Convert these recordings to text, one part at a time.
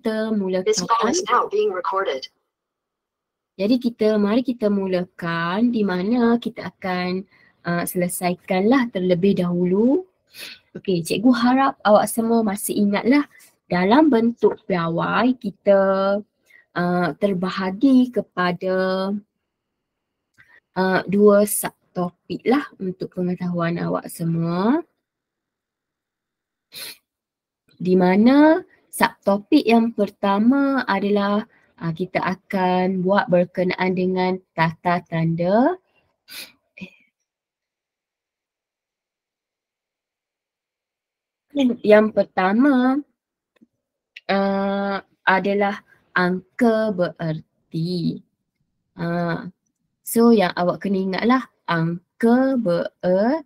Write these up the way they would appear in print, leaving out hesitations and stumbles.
kita This call mulakan. is now being recorded. Jadi mari kita mulakan di mana kita akan selesaikanlah terlebih dahulu. Okey, cikgu harap awak semua masih ingatlah dalam bentuk piawai kita terbahagi kepada dua subtopik lah untuk pengetahuan awak semua. Di mana subtopik yang pertama adalah kita akan buat berkenaan dengan tata tanda. Yang pertama adalah angka bererti. So yang awak kena ingatlah angka bererti.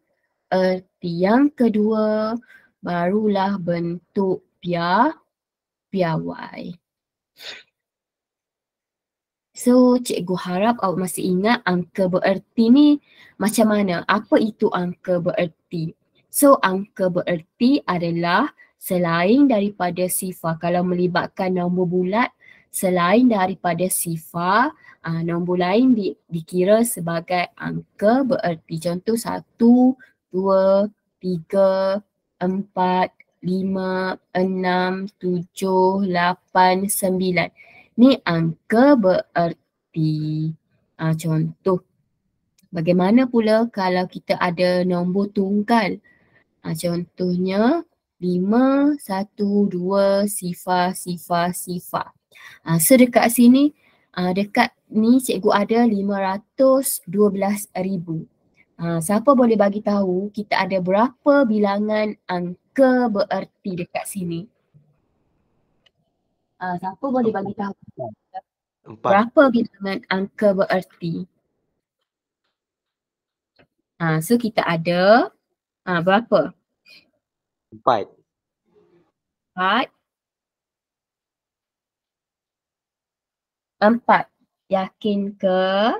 Yang kedua barulah bentuk piawai. So cikgu harap awak masih ingat angka bererti ni macam mana? Apa itu angka bererti? So angka bererti adalah selain daripada sifar. Kalau melibatkan nombor bulat, selain daripada sifar, nombor lain dikira sebagai angka bererti. Contoh 1, 2, 3, 4, 5, 6, 7, 8, 9. Ni angka bererti. Contoh, bagaimana pula kalau kita ada nombor tunggal? Contohnya 5, 1, 2, sifar, sifar, sifar. So dekat sini, dekat ni cikgu ada 512,000. Siapa boleh bagi tahu kita ada berapa bilangan angka bererti dekat sini? Siapa boleh bagi tahu? 4. Berapa bilangan angka bererti? So kita ada berapa? 4. 4. 4. Yakin ke?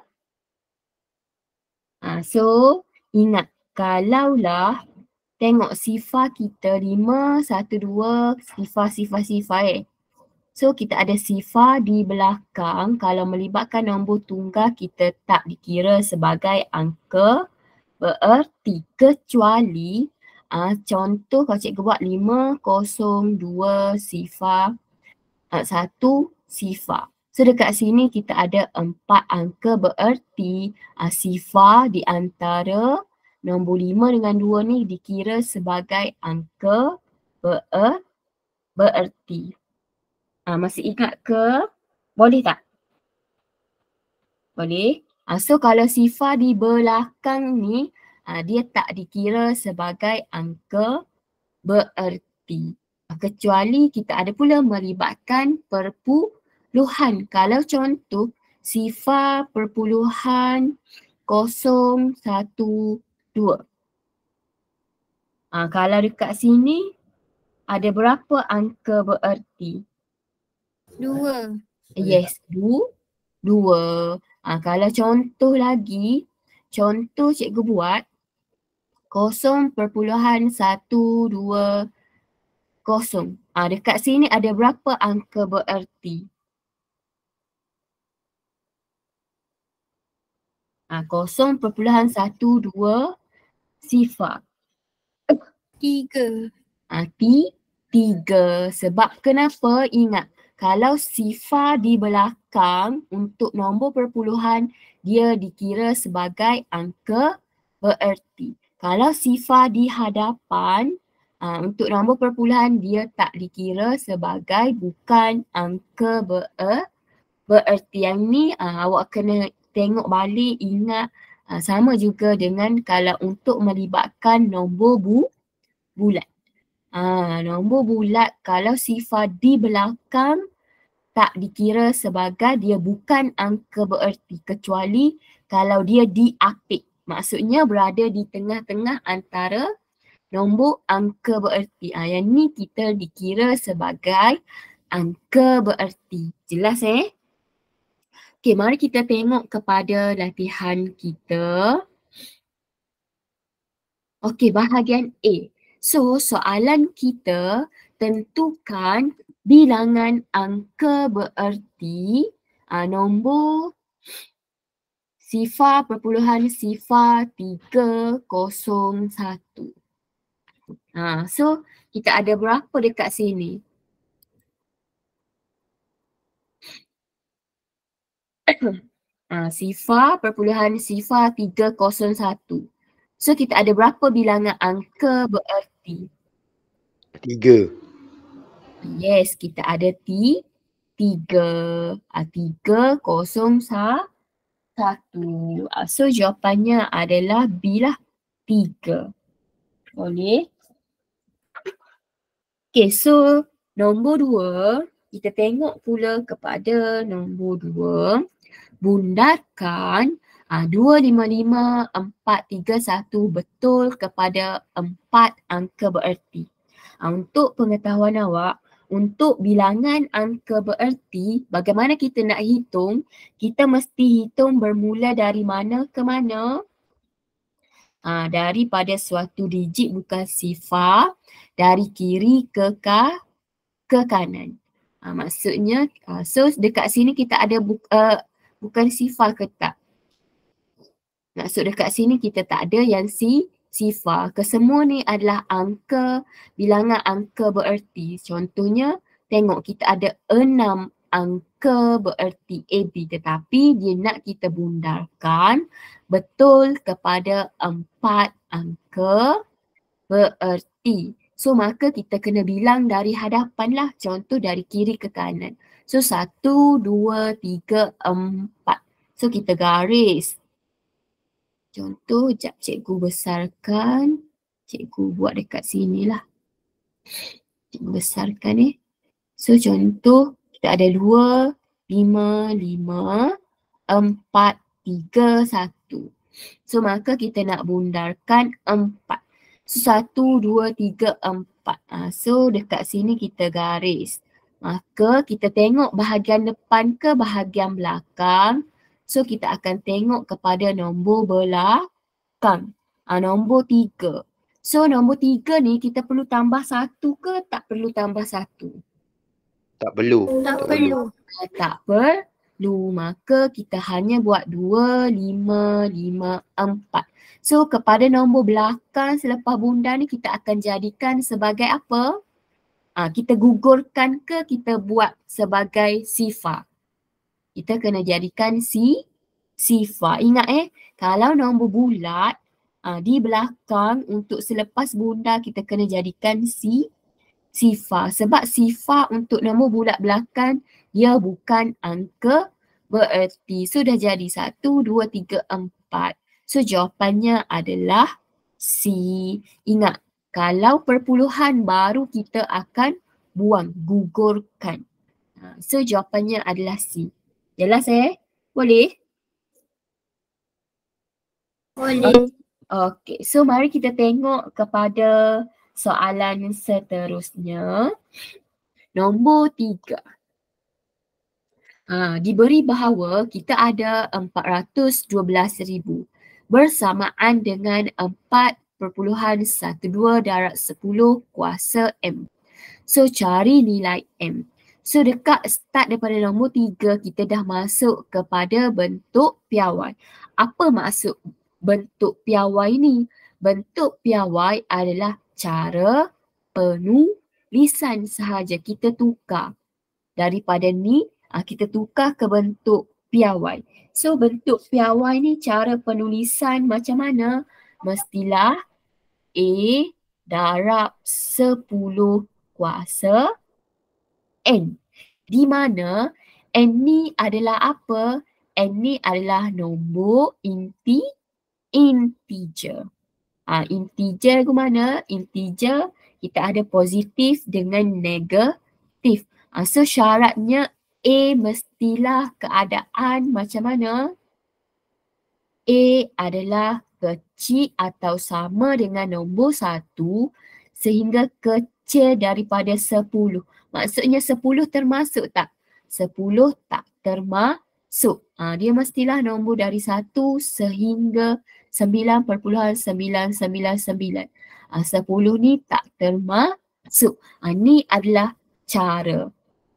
So ingat, kalaulah tengok sifar kita 5, 1, 2, sifar, sifar, sifar So kita ada sifar di belakang, kalau melibatkan nombor tunggal kita tak dikira sebagai angka bererti. Kecuali contoh kalau cikgu buat 5, 0, 2, sifar, 1, sifar. So dekat sini kita ada 4 angka bererti. Sifar di antara nombor 5 dengan 2 ni dikira sebagai angka bererti. Masih ingat ke? Boleh tak? Boleh. So kalau sifar di belakang ni dia tak dikira sebagai angka bererti. Kecuali kita ada pula melibatkan perpuluhan. Kalau contoh sifar perpuluhan 0, 1, 2. Kalau dekat sini ada berapa angka bererti? 2. Yes, 2. Kalau contoh lagi, contoh cikgu buat 0.120. Dekat sini ada berapa angka bererti? 0.12 sifar. 3. 3. Sebab kenapa? Ingat, kalau sifar di belakang untuk nombor perpuluhan dia dikira sebagai angka bererti. Kalau sifar di hadapan untuk nombor perpuluhan dia tak dikira sebagai bukan angka bererti. Yang ni awak kena tengok balik, ingat sama juga dengan kalau untuk melibatkan nombor bulat. Nombor bulat kalau sifar di belakang tak dikira sebagai dia bukan angka bererti kecuali kalau dia diapit. Maksudnya berada di tengah-tengah antara nombor angka bererti. Yang ni kita dikira sebagai angka bererti. Jelas Okey, mari kita tengok kepada latihan kita. Okey, bahagian A. So, soalan kita tentukan bilangan angka bererti nombor sifar perpuluhan sifar 301. So kita ada berapa dekat sini? Sifar perpuluhan sifar 301. So kita ada berapa bilangan angka bererti? 3. Yes, kita ada 3. 301. So jawapannya adalah B lah, 3. Boleh? Okay, so nombor 2, kita tengok pula kepada nombor 2. Bundarkan 255431 betul kepada 4 angka bererti. Untuk pengetahuan awak, untuk bilangan angka bererti, bagaimana kita nak hitung? Kita mesti hitung bermula dari mana ke mana? Daripada suatu digit bukan sifar, dari kiri ke kanan. Maksudnya, so dekat sini kita ada bukan sifar ke tak? Maksud dekat sini kita tak ada yang sifar. Kesemua ni adalah angka, bilangan angka bererti. Contohnya, tengok kita ada 6 angka bererti AB, tetapi dia nak kita bundarkan betul kepada 4 angka bererti. So maka kita kena bilang dari hadapan lah, contoh dari kiri ke kanan. So 1, 2, 3, 4. So kita garis. Contoh, sekejap cikgu besarkan. Cikgu buat dekat sini lah. Cikgu besarkan So contoh, kita ada 2, 5, 5, 4, 3, 1. So maka kita nak bundarkan 4. So 1, 2, 3, 4. So dekat sini kita garis. Maka kita tengok bahagian depan ke bahagian belakang. So kita akan tengok kepada nombor belakang. Nombor 3. So nombor 3 ni kita perlu tambah 1 ke tak perlu tambah 1? Tak perlu. Tak perlu. Tak perlu. Maka kita hanya buat 2, 5, 5, 4. So kepada nombor belakang selepas bundar ni kita akan jadikan sebagai apa? Kita gugurkan ke kita buat sebagai sifar? Kita kena jadikan sifar. Ingat kalau nombor bulat di belakang untuk selepas bundar kita kena jadikan sifar. Sebab sifar untuk nombor bulat belakang dia bukan angka bererti. So dah jadi 1, 2, 3, 4. So jawapannya adalah C. Ingat, kalau perpuluhan baru kita akan buang, gugurkan. So jawapannya adalah C. Jelas Boleh? Boleh. Okay, so mari kita tengok kepada soalan seterusnya. Nombor 3. Diberi bahawa kita ada 412,000 bersamaan dengan 4.12 darab 10 kuasa M. So cari nilai M. So dekat start daripada nombor 3 kita dah masuk kepada bentuk piawai. Apa maksud bentuk piawai ni? Bentuk piawai adalah cara penulisan sahaja. Kita tukar daripada ni, kita tukar ke bentuk piawai. So bentuk piawai ni cara penulisan macam mana? Mestilah A darab 10 kuasa N. Di mana N ni adalah apa? N ni adalah nombor integer. Integer ke mana? Integer kita ada positif dengan negatif. So syaratnya A mestilah keadaan macam mana? A adalah kecil atau sama dengan nombor 1 sehingga kecil daripada 10. Maksudnya 10 termasuk tak? 10 tak termasuk. Dia mestilah nombor dari 1 sehingga 9.999. 10 ni tak termasuk. Ni adalah cara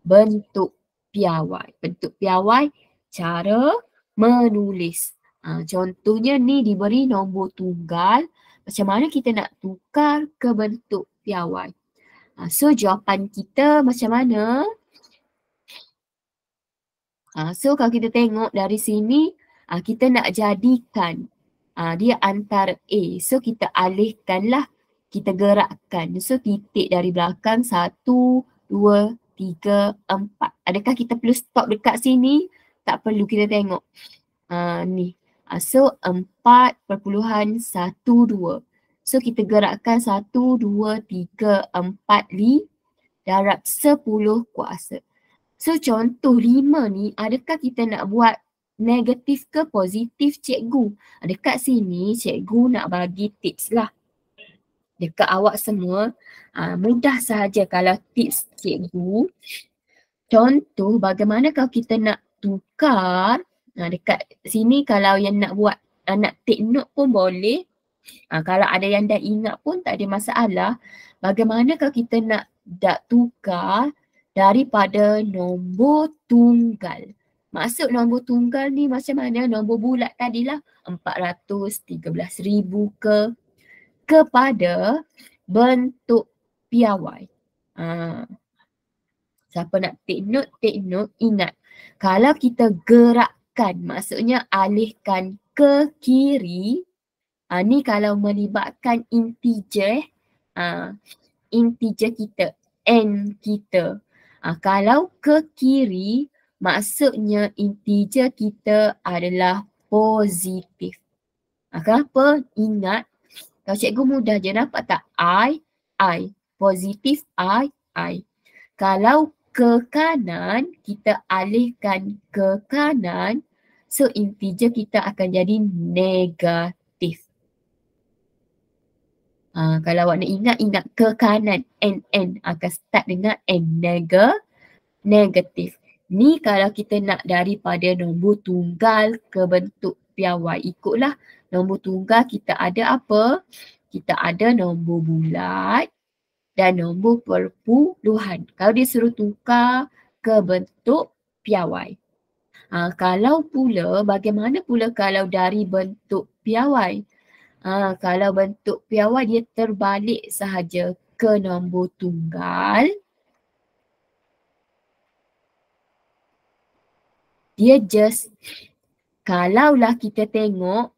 bentuk piawai. Bentuk piawai, cara menulis. Contohnya ni diberi nombor tunggal. Macam mana kita nak tukar ke bentuk piawai? So jawapan kita macam mana? So kalau kita tengok dari sini, kita nak jadikan dia antara A. So kita alihkanlah, kita gerakkan. So titik dari belakang 1, 2, 3, 4. Adakah kita perlu stop dekat sini? Tak perlu, kita tengok. Ni. So 4.12. So kita gerakkan 1, 2, 3, 4, 5 darab 10 kuasa. So contoh 5 ni, adakah kita nak buat negatif ke positif cikgu? Dekat sini cikgu nak bagi tips lah. Dekat awak semua, mudah sahaja kalau tips cikgu. Contoh bagaimana kalau kita nak tukar, dekat sini kalau yang nak buat, nak take note pun boleh. Kalau ada yang dah ingat pun tak ada masalah. Bagaimana kalau kita nak tukar daripada nombor tunggal. Maksud nombor tunggal ni macam mana? Nombor bulat tadilah 413,000 kepada bentuk piawai. Siapa nak take note, ingat. Kalau kita gerakkan, maksudnya alihkan ke kiri, ni kalau melibatkan integer, integer kita, n kita. Kalau ke kiri, maksudnya integer kita adalah positif. Kenapa? Ingat, kalau cikgu mudah je, nampak tak? I. Positif I. Kalau ke kanan, kita alihkan ke kanan, so integer kita akan jadi negatif. Kalau awak nak ingat ke kanan, n akan start dengan n, negatif. Ni kalau kita nak daripada nombor tunggal ke bentuk piawai, ikutlah nombor tunggal kita ada apa? Kita ada nombor bulat dan nombor perpuluhan. Kalau dia suruh tukar ke bentuk piawai. Kalau pula, bagaimana pula kalau dari bentuk piawai? Kalau bentuk piawai dia terbalik sahaja ke nombor tunggal. Dia just, kalaulah kita tengok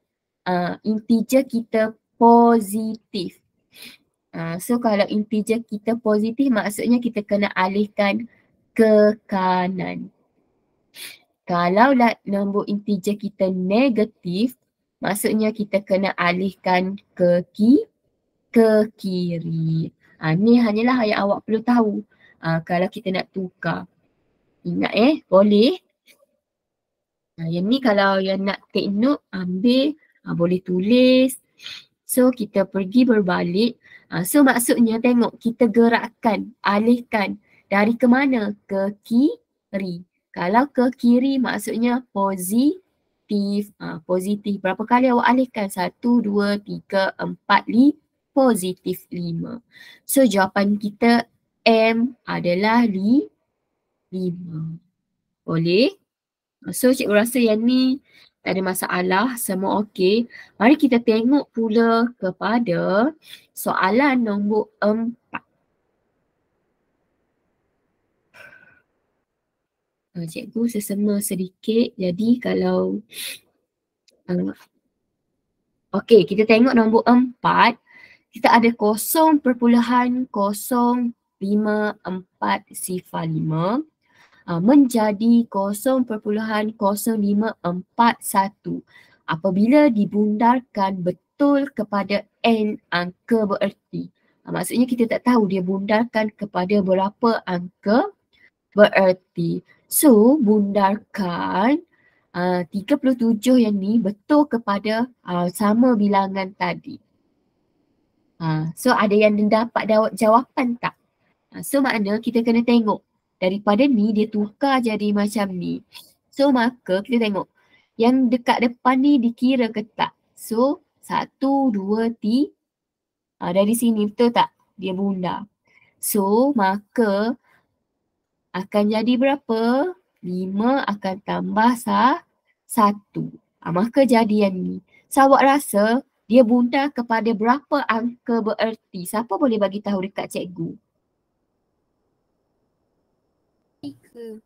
integer kita positif. So kalau integer kita positif, maksudnya kita kena alihkan ke kanan. Kalaulah nombor integer kita negatif, maksudnya kita kena alihkan ke kiri. Ni hanyalah yang awak perlu tahu kalau kita nak tukar. Ingat boleh. Yang ni kalau yang nak take note, ambil, boleh tulis. So kita pergi berbalik. So maksudnya tengok, kita gerakkan, alihkan dari ke mana? Ke kiri. Kalau ke kiri maksudnya positif. Positif. Berapa kali awak alihkan? 1, 2, 3, 4, 5. Positif 5. So jawapan kita M adalah 5. Boleh? So cikgu rasa yang ni tak ada masalah, semua okey. Mari kita tengok pula kepada soalan nombor 4. Cikgu sesama sedikit, jadi kalau okey, kita tengok nombor 4. Kita ada 0.054 sifar 5 menjadi 0.0541 apabila dibundarkan betul kepada n angka bererti. Maksudnya kita tak tahu dia bundarkan kepada berapa angka bererti. So bundarkan 37 yang ni betul kepada sama bilangan tadi. So ada yang dapat jawapan tak? So makna kita kena tengok. Daripada ni dia tukar jadi macam ni. So maka kita tengok yang dekat depan ni dikira ke tak. So 1, 2, 3. Dari sini betul tak? Dia bundar. So maka akan jadi berapa? 5 akan tambah 1. Maka jadi yang ni. So awak rasa dia bundar kepada berapa angka bererti? Siapa boleh bagi tahu dekat cikgu? 3.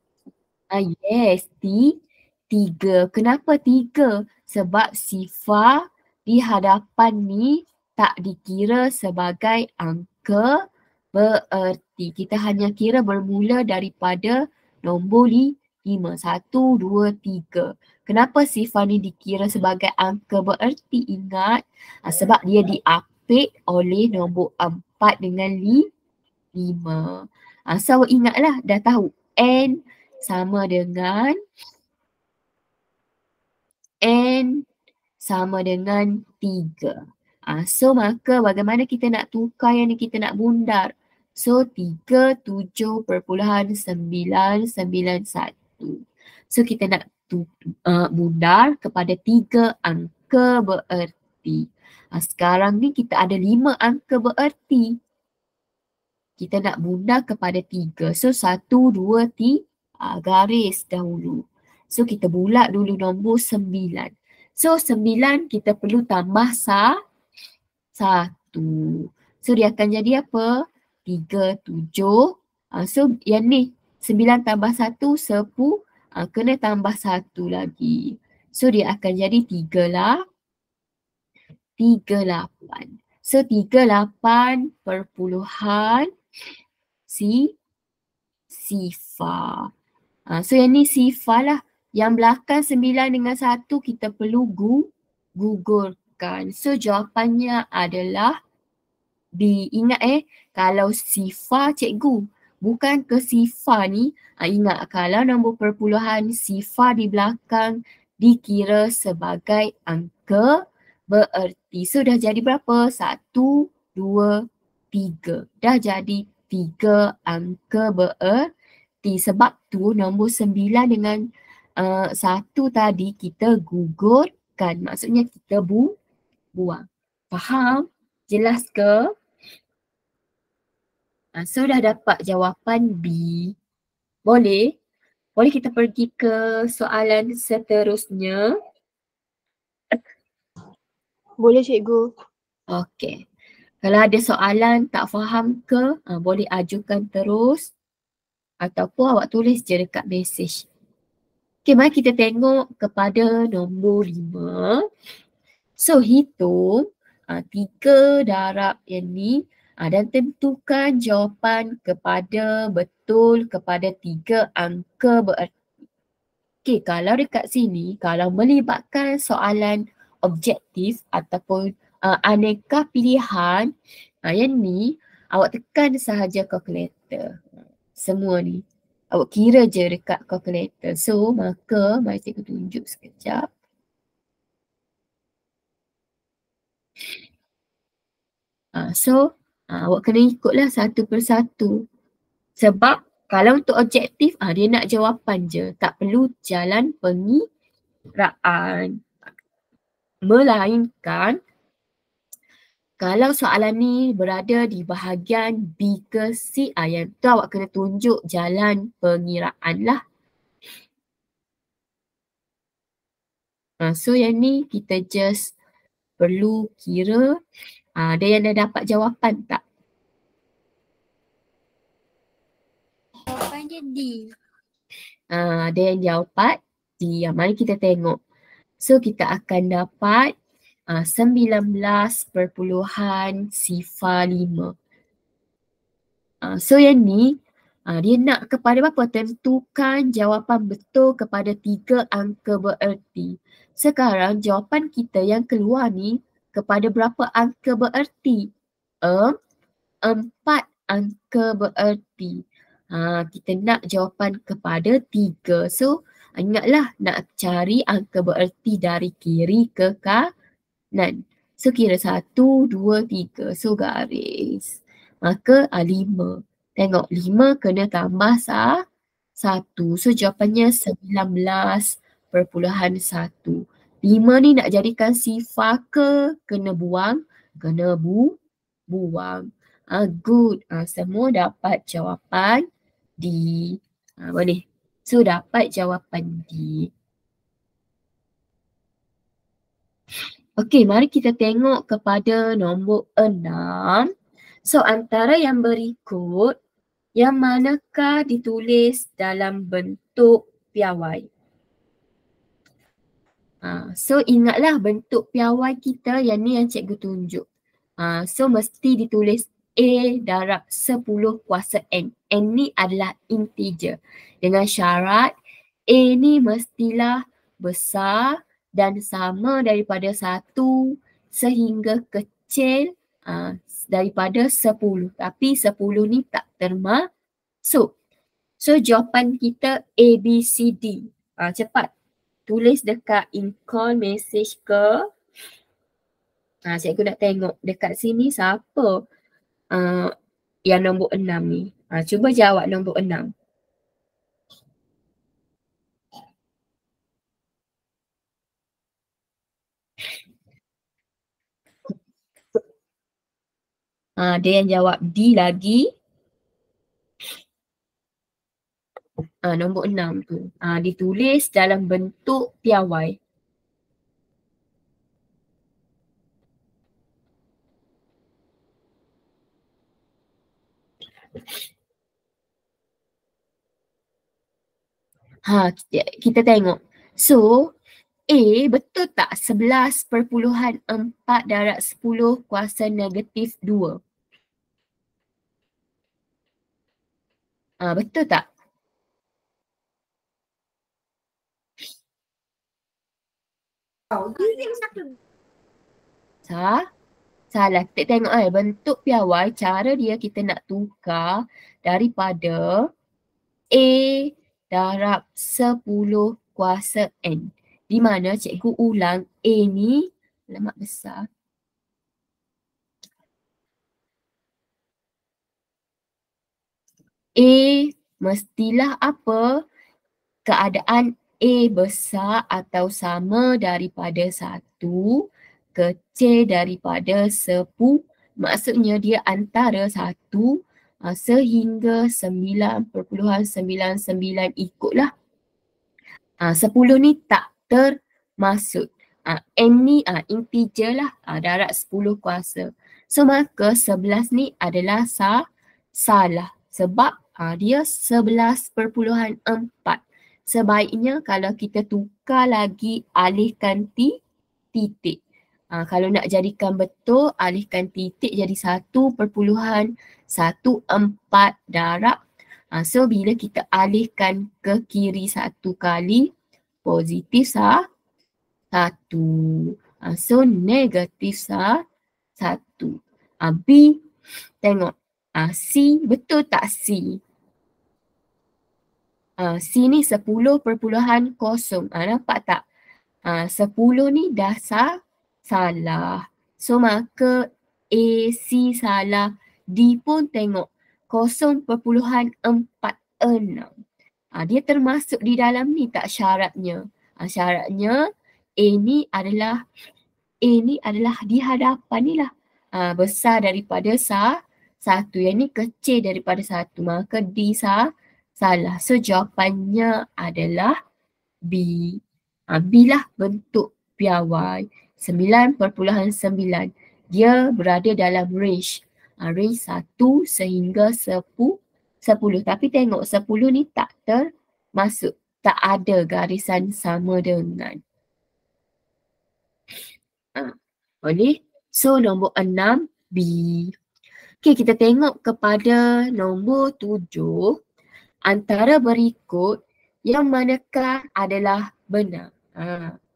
Yes, 3. Kenapa 3? Sebab sifar di hadapan ni tak dikira sebagai angka bererti. Kita hanya kira bermula daripada nombor 5. 1, 2, 3. Kenapa sifar ni dikira sebagai angka bererti? Ingat, sebab dia diapit oleh nombor 4 dengan 5. So ingatlah, dah tahu N sama dengan N sama dengan 3. So maka bagaimana kita nak tukar yang ni, kita nak bundar. So 3.991. So kita nak bundar kepada 3 angka bererti. Sekarang ni kita ada 5 angka bererti. Kita nak bundar kepada 3. So 1, 2, 3. Garis dahulu. So kita bulat dulu nombor 9. So 9 kita perlu tambah 1. So dia akan jadi apa? 3, 7. So yang ni 9 tambah 1, 10. Kena tambah 1 lagi. So dia akan jadi 38. So 38 perpuluhan sifar. So yang ni sifar lah. Yang belakang 9 dengan 1 kita perlu gugurkan. So jawapannya adalah B. Ingat kalau sifar cikgu, bukan ke sifar ni. Ingat kalau nombor perpuluhan sifar di belakang dikira sebagai angka bererti. So dah jadi berapa? 1, 2, 3. Dah jadi 3 angka bererti. Sebab tu nombor 9 dengan 1 tadi kita gugurkan. Maksudnya kita buang. Faham? Jelas ke? So dah dapat jawapan B. Boleh? Boleh kita pergi ke soalan seterusnya? Boleh cikgu. Okey. Kalau ada soalan tak faham ke, boleh ajukan terus ataupun awak tulis je dekat mesej. Okey, mari kita tengok kepada nombor 5. So hitung 3 darab yang ni dan tentukan jawapan kepada betul kepada 3 angka bererti. Okey, kalau dekat sini, kalau melibatkan soalan objektif ataupun aneka pilihan, yang ni awak tekan sahaja kalkulator. Semua ni awak kira je dekat kalkulator. So maka mari cikgu tunjuk sekejap. So awak kena ikutlah satu persatu. Sebab kalau untuk objektif dia nak jawapan je. Tak perlu jalan pengiraan. Melainkan kalau soalan ni berada di bahagian B ke C, yang tu awak kena tunjuk jalan pengiraan lah. So yang ni kita just perlu kira ada yang dah dapat jawapan tak? Jawapannya D. Ada yang jawapan D. Mari kita tengok. So kita akan dapat 19.05. So yang ni dia nak kepada apa? Tentukan jawapan betul kepada 3 angka bererti. Sekarang jawapan kita yang keluar ni kepada berapa angka bererti? 4 angka bererti. Kita nak jawapan kepada 3. So ingatlah nak cari angka bererti dari kiri ke kanan. So kira 1, 2, 3. So garis. Maka 5. Tengok 5 kena tambah 1. So jawapannya 19.1. 5 ni nak jadikan sifar ke kena buang? Kena buang. Good. Semua dapat jawapan D. Boleh. So dapat jawapan D. Okey, mari kita tengok kepada nombor 6. So antara yang berikut, yang manakah ditulis dalam bentuk piawai? So ingatlah bentuk piawai kita yang ni yang cikgu tunjuk. So mesti ditulis A darab 10 kuasa N. N ni adalah integer. Dengan syarat A ni mestilah besar dan sama daripada 1 sehingga kecil daripada 10. Tapi 10 ni tak termasuk. So jawapan kita A, B, C, D. Cepat. Tulis dekat in-call message ke. Cikgu nak tengok dekat sini siapa yang nombor 6 ni. Cuba jawab nombor 6. Dia yang jawab D lagi. Nombor 6 tu. Ditulis dalam bentuk piawai. Kita tengok. So, A betul tak 11.4 darab 10 kuasa negatif 2? Betul tak? Salah. Kita tengok bentuk piawai, cara dia kita nak tukar daripada A darab 10 kuasa N. Di mana cikgu ulang A ni lemak besar. A mestilah apa? Keadaan A besar atau sama daripada 1, kecil daripada 10. Maksudnya dia antara 1 sehingga 9.99 ikutlah. 10 ni tak termasuk. N ni integer lah, darab 10 kuasa. So maka 11 ni adalah salah sebab dia 11.4. Sebaiknya kalau kita tukar lagi alihkan titik. Kalau nak jadikan betul, alihkan titik jadi 1.14 darab. So bila kita alihkan ke kiri 1 kali, positif 1. So negatif 1. B, tengok. C, betul tak C? C ni 10.0. Nampak tak? 10 ni dah salah. So maka A, C salah. D pun tengok 0.46. Dia termasuk di dalam ni tak syaratnya? Syaratnya A ni adalah di hadapan ni lah. Besar daripada 1. Yang ni kecil daripada 1. Maka D salah. So jawapannya adalah B. B lah bentuk piawai. 9.9. Dia berada dalam range. Range 1 sehingga 10. Tapi tengok 10 ni tak termasuk. Tak ada garisan sama dengan. Boleh? So nombor 6 B. Okay, kita tengok kepada nombor 7. Antara berikut yang manakah adalah benar?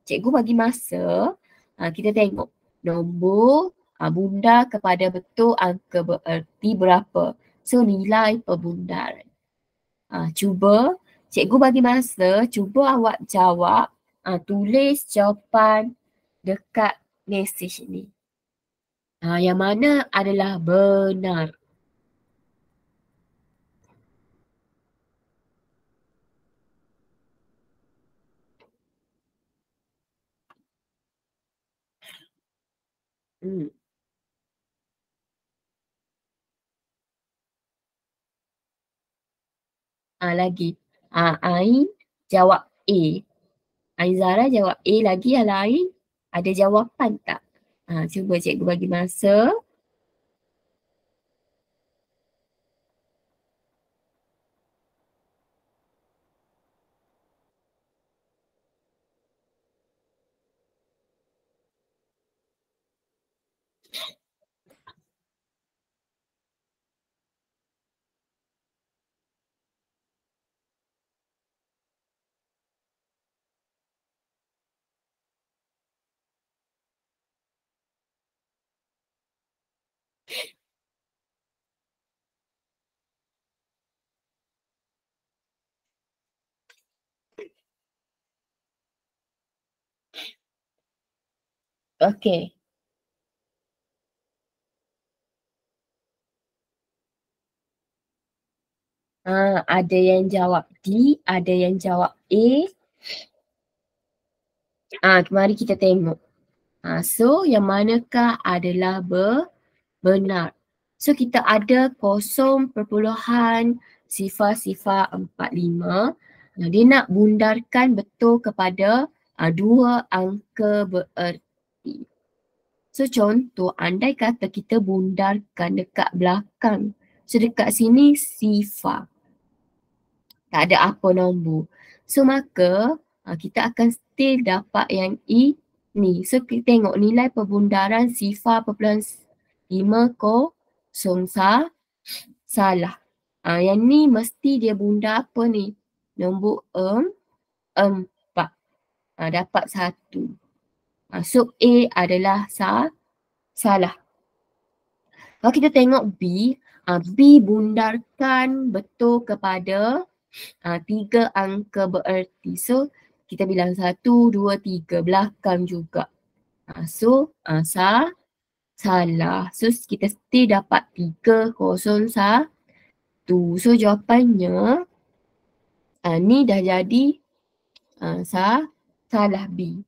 Cikgu bagi masa. Kita tengok nombor bunda kepada betul angka bererti berapa. So nilai perbundaran. Cuba cikgu bagi masa, cuba awak jawab. Tulis jawapan dekat mesej ni. Yang mana adalah benar? Lagi. Ain jawab A. Aizara jawab A lagi, yang lain ada jawapan tak? Cuba cikgu bagi masa. Okey. Ada yang jawab D, ada yang jawab A. Mari kita tengok. So yang manakah adalah benar? So kita ada 0.045. Dia nak bundarkan betul kepada dua angka bererti. So contoh, andai kata kita bundarkan dekat belakang. So dekat sini sifar. Tak ada apa nombor. So maka kita akan still dapat yang ini. So kita tengok nilai perbundaran 0.5 salah. Yang ni mesti dia bundar apa ni? Nombor 4. Dapat 1. So A adalah salah. Kalau kita tengok B, B bundarkan betul kepada 3 angka bererti. So kita bilang 1, 2, 3 belakang juga. So salah. So kita still dapat 301. So jawapannya ni dah jadi salah B.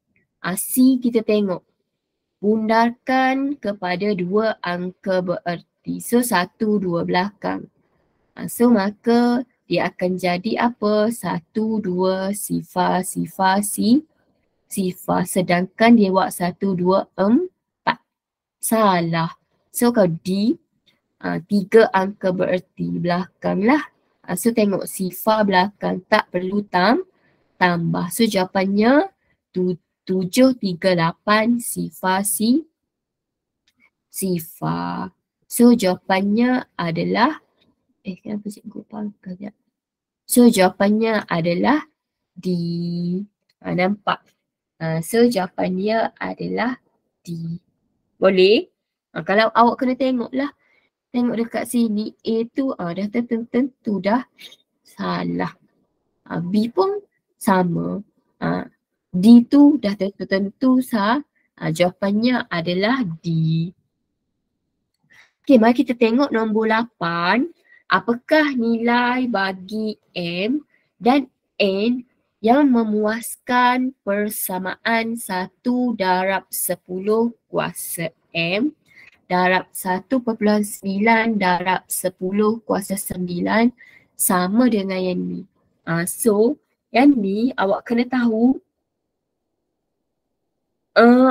C kita tengok. Bundarkan kepada 2 angka bererti. So 1, 2 belakang. So maka dia akan jadi apa? 1, 2, sifar. Sedangkan dia buat 1, 2, 4. Salah. So kalau D, 3 angka bererti belakang lah. So tengok sifar belakang, tak perlu tambah. So jawapannya 738 sifar. So jawapannya adalah kenapa cikgu pangkal sekejap. So jawapannya adalah D. Nampak? So jawapannya adalah D. Boleh? Kalau awak kena tengok lah. Tengok dekat sini A tu dah tentu dah salah. B pun sama. D tu dah tentu jawapannya adalah D. Okey, mari kita tengok nombor 8. Apakah nilai bagi M dan N yang memuaskan persamaan 1 darab 10 kuasa M darab 1.9 darab 10 kuasa 9 sama dengan yang ni. So, yang ni awak kena tahu,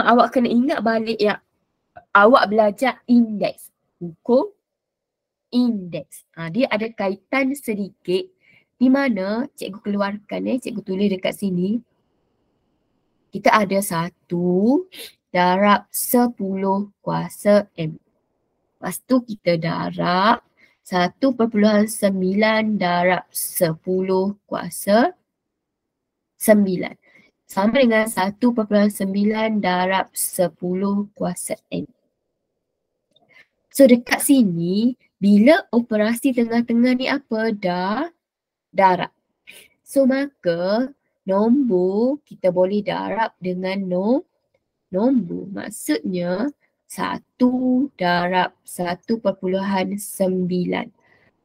awak kena ingat balik yang awak belajar indeks. Hukum indeks. Dia ada kaitan sedikit di mana cikgu keluarkan, cikgu tulis dekat sini. Kita ada 1 darab 10 kuasa M. Lepas tu kita darab 1.9 darab 10 kuasa 9. Sama dengan 1.9 darab 10 kuasa N. So dekat sini, bila operasi tengah-tengah ni apa? Darab. So maka nombor kita boleh darab dengan nombor. Maksudnya 1 darab 1.9.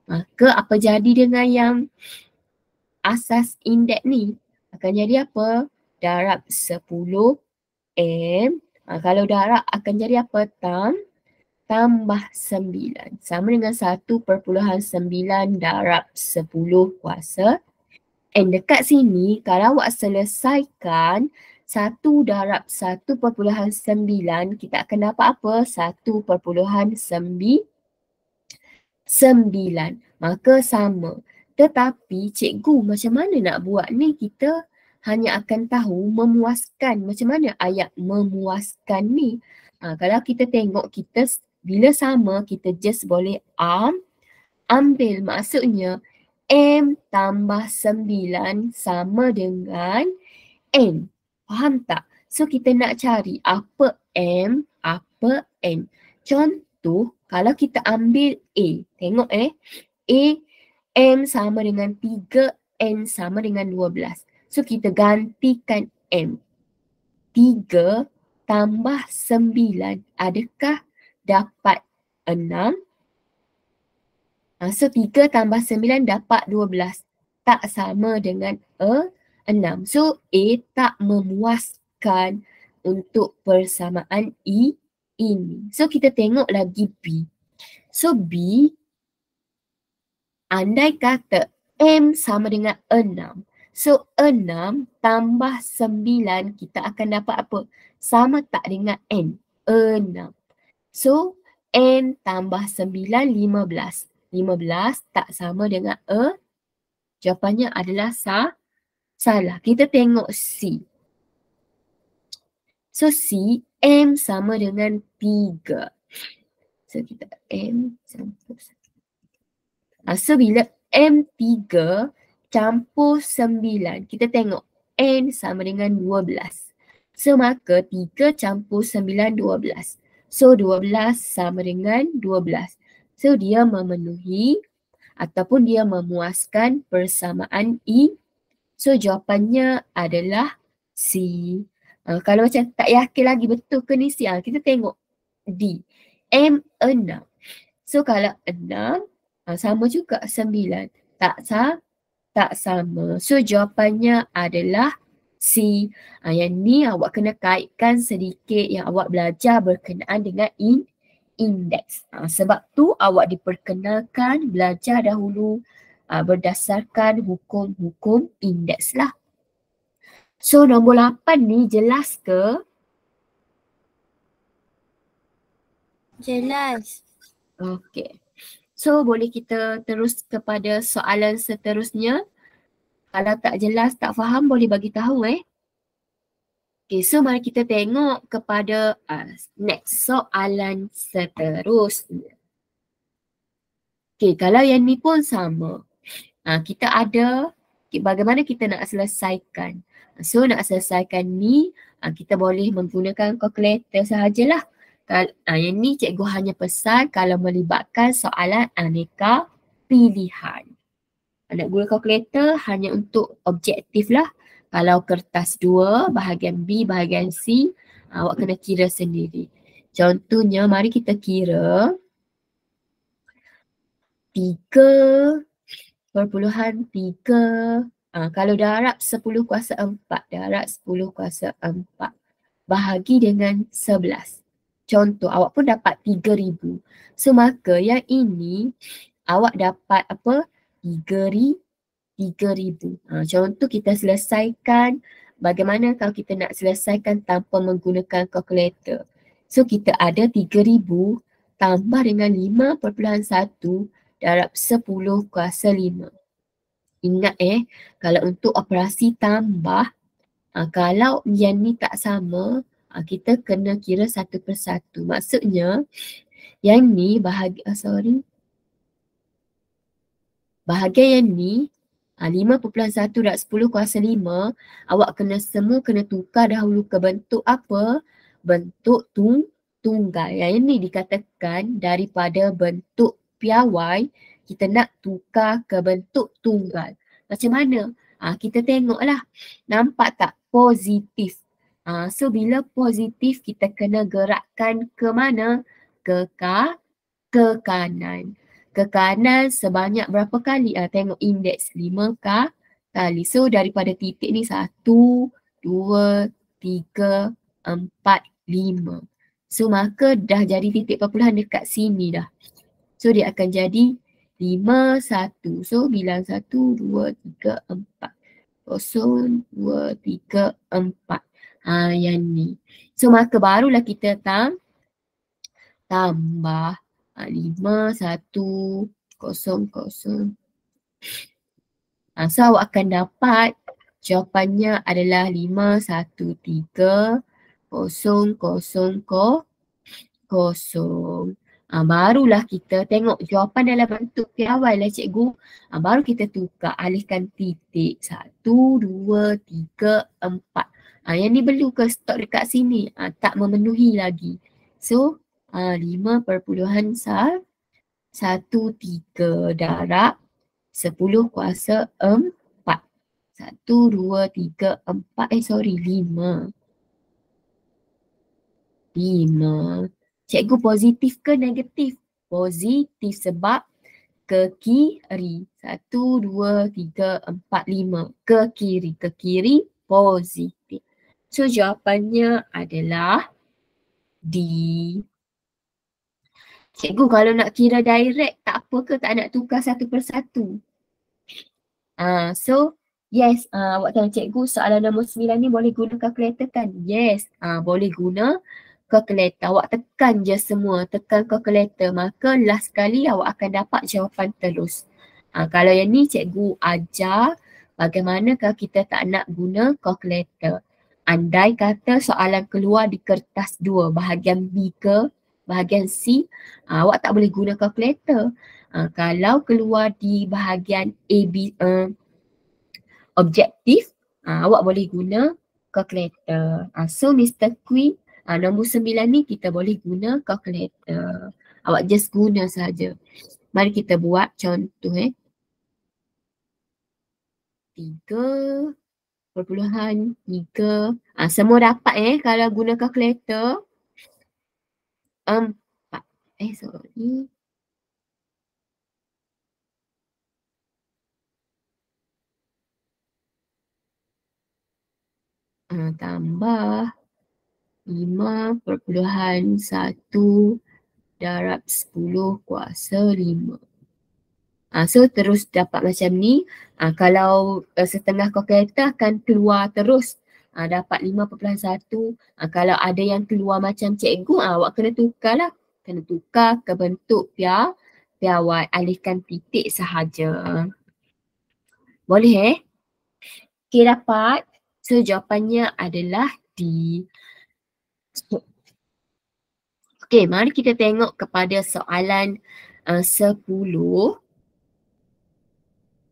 Maka apa jadi dengan yang asas indeks ni? Akan jadi apa? Darab 10 M. Kalau darab akan jadi apa? Tambah 9. Sama dengan 1.9 darab 10 kuasa N dekat sini kalau awak selesaikan 1 darab 1.9 kita akan dapat apa? 1.9. Maka sama. Tetapi cikgu macam mana nak buat ni? Kita hanya akan tahu memuaskan. Macam mana ayat memuaskan ni? Kalau kita tengok kita bila sama kita just boleh ambil. Maksudnya M tambah 9 sama dengan N. Faham tak? So kita nak cari apa M, apa N. Contoh kalau kita ambil A. Tengok A M sama dengan 3, N sama dengan 12. So kita gantikan M. 3 tambah 9 adakah dapat 6? So 3 tambah 9 dapat 12. Tak sama dengan 6. So A tak memuaskan untuk persamaan ini. So kita tengok lagi B. So B, andai kata M sama dengan 6. So 6 tambah 9 kita akan dapat apa? Sama tak dengan N? 6. So N tambah 9, 15. 15 tak sama dengan jawapannya adalah salah. Kita tengok C. So C, M sama dengan 3. So kita M campur 1. So bila M3 campur 9, kita tengok N sama dengan 12. So maka 3 campur 9, 12. So 12 sama dengan 12. So dia memenuhi ataupun dia memuaskan persamaan I. So jawapannya adalah C. Kalau macam tak yakin lagi betul ke ni C, kita tengok D. M 6. So kalau 6 sama juga 9. Tak sama. So jawapannya adalah C. Yang ni awak kena kaitkan sedikit yang awak belajar berkenaan dengan indeks. Sebab tu awak diperkenalkan belajar dahulu berdasarkan hukum-hukum indeks lah. So nombor 8 ni jelas ke? Jelas. Okey. So boleh kita terus kepada soalan seterusnya. Kalau tak jelas, tak faham boleh bagi tahu Okay, so mari kita tengok kepada next soalan seterusnya. Okay, kalau yang ni pun sama. Kita ada, bagaimana kita nak selesaikan. So nak selesaikan ni, kita boleh menggunakan kalkulator sahajalah. Yang ni cikgu hanya pesan kalau melibatkan soalan aneka pilihan. Nak guna kalkulator hanya untuk objektif lah. Kalau kertas 2, bahagian B, bahagian C, awak kena kira sendiri. Contohnya, mari kita kira 3.3. Kalau darab 10 kuasa 4, darab 10 kuasa 4 bahagi dengan 11. Contoh, awak pun dapat 3,000. So, maka yang ini awak dapat apa? 3,000. Contoh kita selesaikan. Bagaimana kalau kita nak selesaikan tanpa menggunakan kalkulator? So kita ada 3,000 tambah dengan 5.1 darab 10 kuasa 5. Ingat kalau untuk operasi tambah, kalau yang ni tak sama, kita kena kira satu persatu. Maksudnya yang ni bahagian yang ni 5.1 darab 10 kuasa 5, awak semua kena tukar dahulu ke bentuk apa? Bentuk tunggal. Yang ini dikatakan daripada bentuk piawai, kita nak tukar ke bentuk tunggal. Macam mana? Kita tengoklah. Nampak tak? Positif. So bila positif, kita kena gerakkan ke mana? Ke kanan. Ke kanan sebanyak berapa kali? Tengok indeks 5 kali. So daripada titik ni 1, 2, 3, 4, 5. So maka dah jadi titik perpuluhan dekat sini dah. So dia akan jadi 5, 1. So bilang 1, 2, 3, 4. kosong, 2, 3, 4. Yang ni. So maka barulah kita tambah 5, 1, kosong, kosong. So awak akan dapat jawapannya adalah 5, 1, 3, kosong, kosong, kosong. Barulah kita tengok jawapan dalam bentuk piawai lah cikgu. Baru kita tukar, alihkan titik. 1, 2, 3, 4. Yang ni perlu ke stop dekat sini? Tak memenuhi lagi. So 5.13 darab 10 kuasa 4. 1, 2, 3, 4. 5. 5. Cikgu positif ke negatif? Positif sebab ke kiri. 1, 2, 3, 4, 5. Ke kiri. Ke kiri positif. So jawapannya adalah D. Cikgu kalau nak kira direct tak apa ke, tak nak tukar satu persatu? So yes, awak tanya cikgu soalan nombor 9 ni boleh guna kalkulator kan? Yes, boleh guna kalkulator. Awak tekan je semua, tekan kalkulator, maka last sekali awak akan dapat jawapan terus. Kalau yang ni cikgu ajar bagaimana kalau kita tak nak guna kalkulator. Andai kata soalan keluar di kertas 2, bahagian B ke bahagian C, awak tak boleh guna kalkulator. Kalau keluar di bahagian A, B, objektif, awak boleh guna kalkulator. So Mr. Queen, nombor 9 ni kita boleh guna kalkulator. Awak just guna saja. Mari kita buat contoh 3.3. Semua dapat kalau guna kalkulator. 4. Sorry. Tambah 5.1 darab 10 kuasa 5. So terus dapat macam ni. Kalau setengah kalkulator akan keluar terus. Dapat 5.1. Kalau ada yang keluar macam cikgu, awak kena tukar lah. Kena tukar ke bentuk piawai. Alihkan titik sahaja. Boleh Okay, dapat. So jawapannya adalah D. Okay, mari kita tengok kepada soalan 10.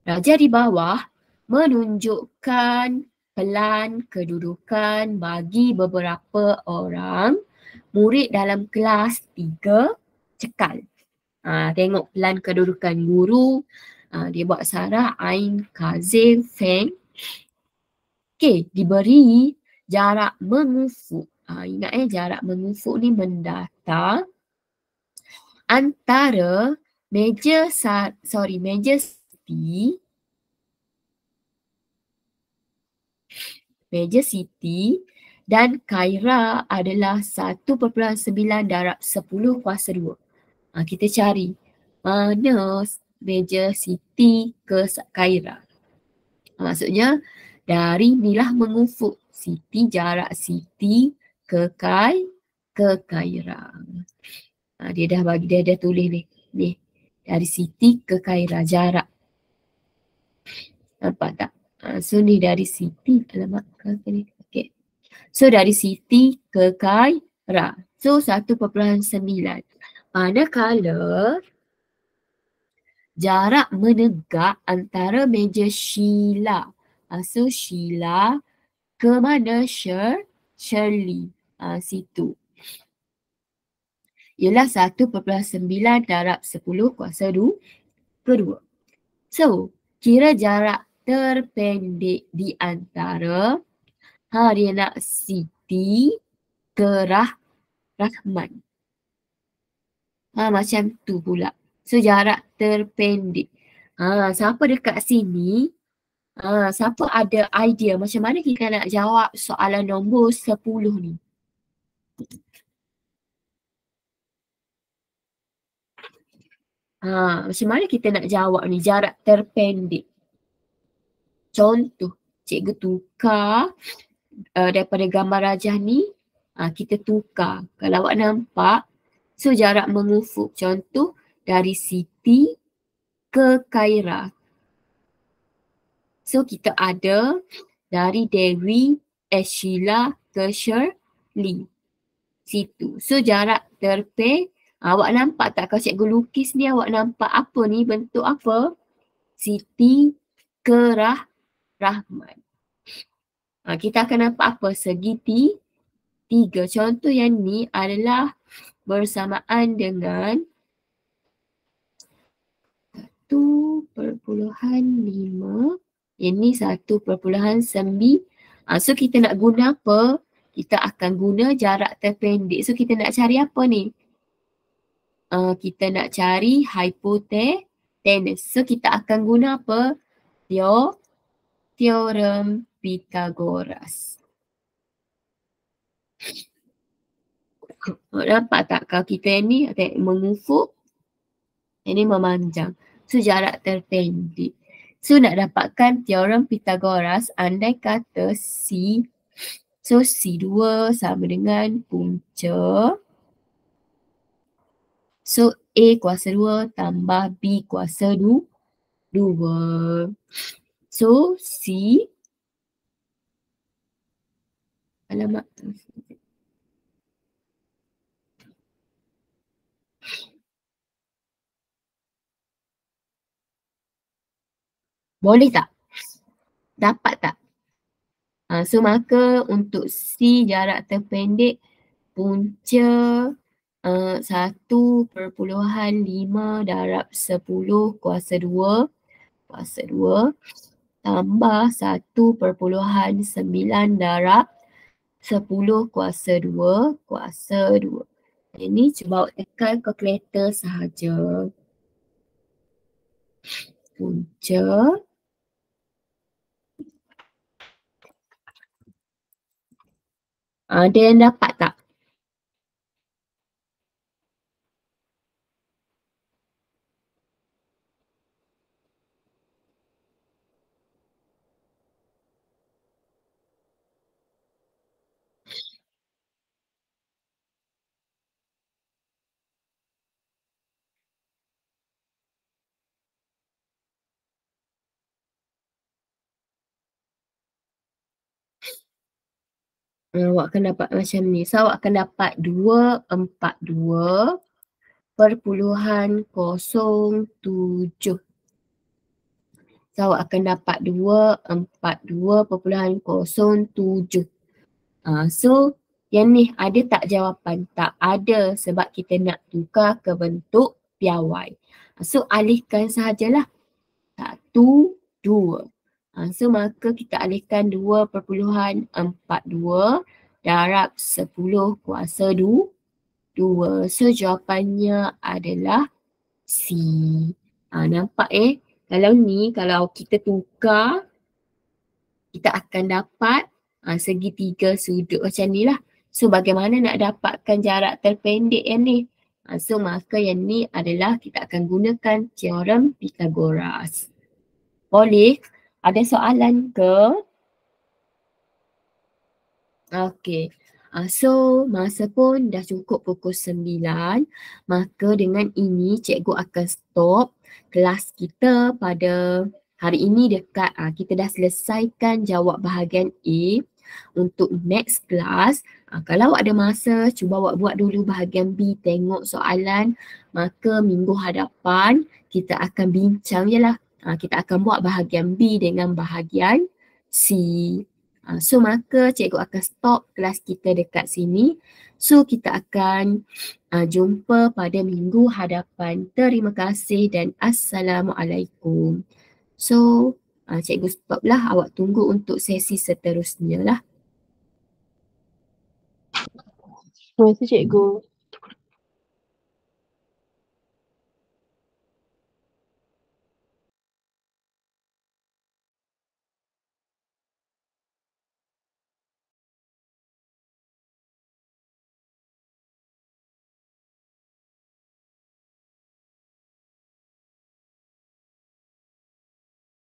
Raja di bawah menunjukkan pelan kedudukan bagi beberapa orang murid dalam kelas 3 cekal. Tengok pelan kedudukan guru. Dia buat Sarah, Ain, Kazim, Feng. Okay, diberi jarak mengufuk. Ingat jarak mengufuk ni mendatar antara meja Siti dan Khaira adalah 1.9 darab 10 kuasa 2. Kita cari mana meja Siti ke Khaira. Maksudnya dari inilah mengufuk jarak Siti ke Khaira. Dia dah tulis ni. Dari Siti ke Khaira jarak. Nampak tak? So ni dari Siti, okay. So dari Siti ke Khaira. So 1.9. Manakala jarak menegak antara meja Sheila. So Sheila ke mana Shirley? Situ. Ialah 1.9 darab 10 kuasa 2. So, kira jarak terpendek di antara dia nak Siti ke Rahman. Macam tu pula. So, jarak terpendek. Siapa dekat sini? Siapa ada idea macam mana kita nak jawab soalan nombor 10 ni? Macam mana kita nak jawab ni jarak terpendek? Contoh, cikgu tukar daripada gambar rajah ni, kita tukar. Kalau awak nampak, so jarak mengufuk contoh dari Siti ke Khaira. So kita ada dari Dewi, Sheila ke Shirley. Situ. So jarak terpeh, awak nampak tak kalau cikgu lukis ni, awak nampak apa ni, bentuk apa? Siti ke Rahman. Kita akan nampak apa? Segi tiga. Contoh yang ni adalah bersamaan dengan 1.5. Yang ni 1.9. So kita nak guna apa? Kita akan guna jarak terpendek. So kita nak cari apa ni? Kita nak cari hypotenuse. So kita akan guna apa? Teorem Pythagoras. Nampak tak kalau kita ni mengufuk, ini memanjang. So jarak terpendek. So nak dapatkan teorem Pythagoras, andai kata so C2 sama dengan punca. So A kuasa 2 tambah B kuasa 2. So C, alamak. Boleh tak? Dapat tak? So maka untuk C jarak terpendek punca 1.5 darab 10 kuasa 2 tambah 1.9 darab 10 kuasa 2. Ini cuba awak tekan kalkulator sahaja. Punca ada yang dapat tak? Awak akan dapat macam ni. So awak akan dapat 242.07. So awak akan dapat 242.07. So yang ni ada tak jawapan? Tak ada sebab kita nak tukar ke bentuk piawai. So alihkan sahajalah. 1, 2. So maka kita alihkan 2.42 darab 10 kuasa 2. So jawapannya adalah C. Nampak Kalau ni, kalau kita tukar, kita akan dapat segitiga sudut macam ni lah. So bagaimana nak dapatkan jarak terpendek yang ni? So maka yang ni adalah kita akan gunakan teorem Pythagoras. Boleh? Ada soalan ke? Okey. So masa pun dah cukup pukul 9. Maka dengan ini cikgu akan stop kelas kita pada hari ini dekat kita dah selesaikan jawab bahagian A. Untuk next class, kalau awak ada masa, cuba awak buat dulu bahagian B, tengok soalan. Maka minggu hadapan kita akan bincang je lah. Kita akan buat bahagian B dengan bahagian C. So maka cikgu akan stop kelas kita dekat sini. So kita akan jumpa pada minggu hadapan. Terima kasih dan Assalamualaikum. So cikgu stop lah, awak tunggu untuk sesi seterusnya lah. Terima kasih cikgu.